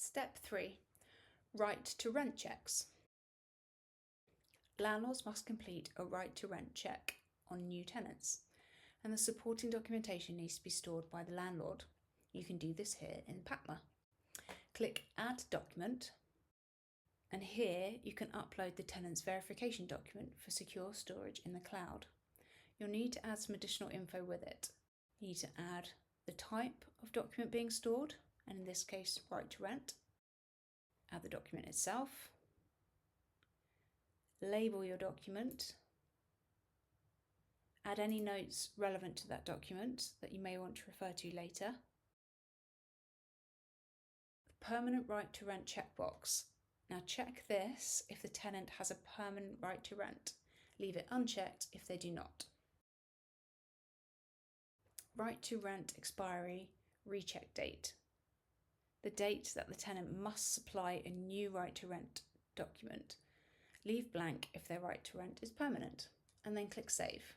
Step 3. Right to rent checks. Landlords must complete a right to rent check on new tenants, and the supporting documentation needs to be stored by the landlord. You can do this here in PaTMa. Click Add Document, and here you can upload the tenant's verification document for secure storage in the cloud. You'll need to add some additional info with it. You need to add the type of document being stored, and in this case, right to rent. Add the document itself. Label your document. Add any notes relevant to that document that you may want to refer to later. The permanent right to rent checkbox. Now check this if the tenant has a permanent right to rent. Leave it unchecked if they do not. Right to rent expiry recheck date. The date that the tenant must supply a new right to rent document. Leave blank if their right to rent is permanent, and then click Save.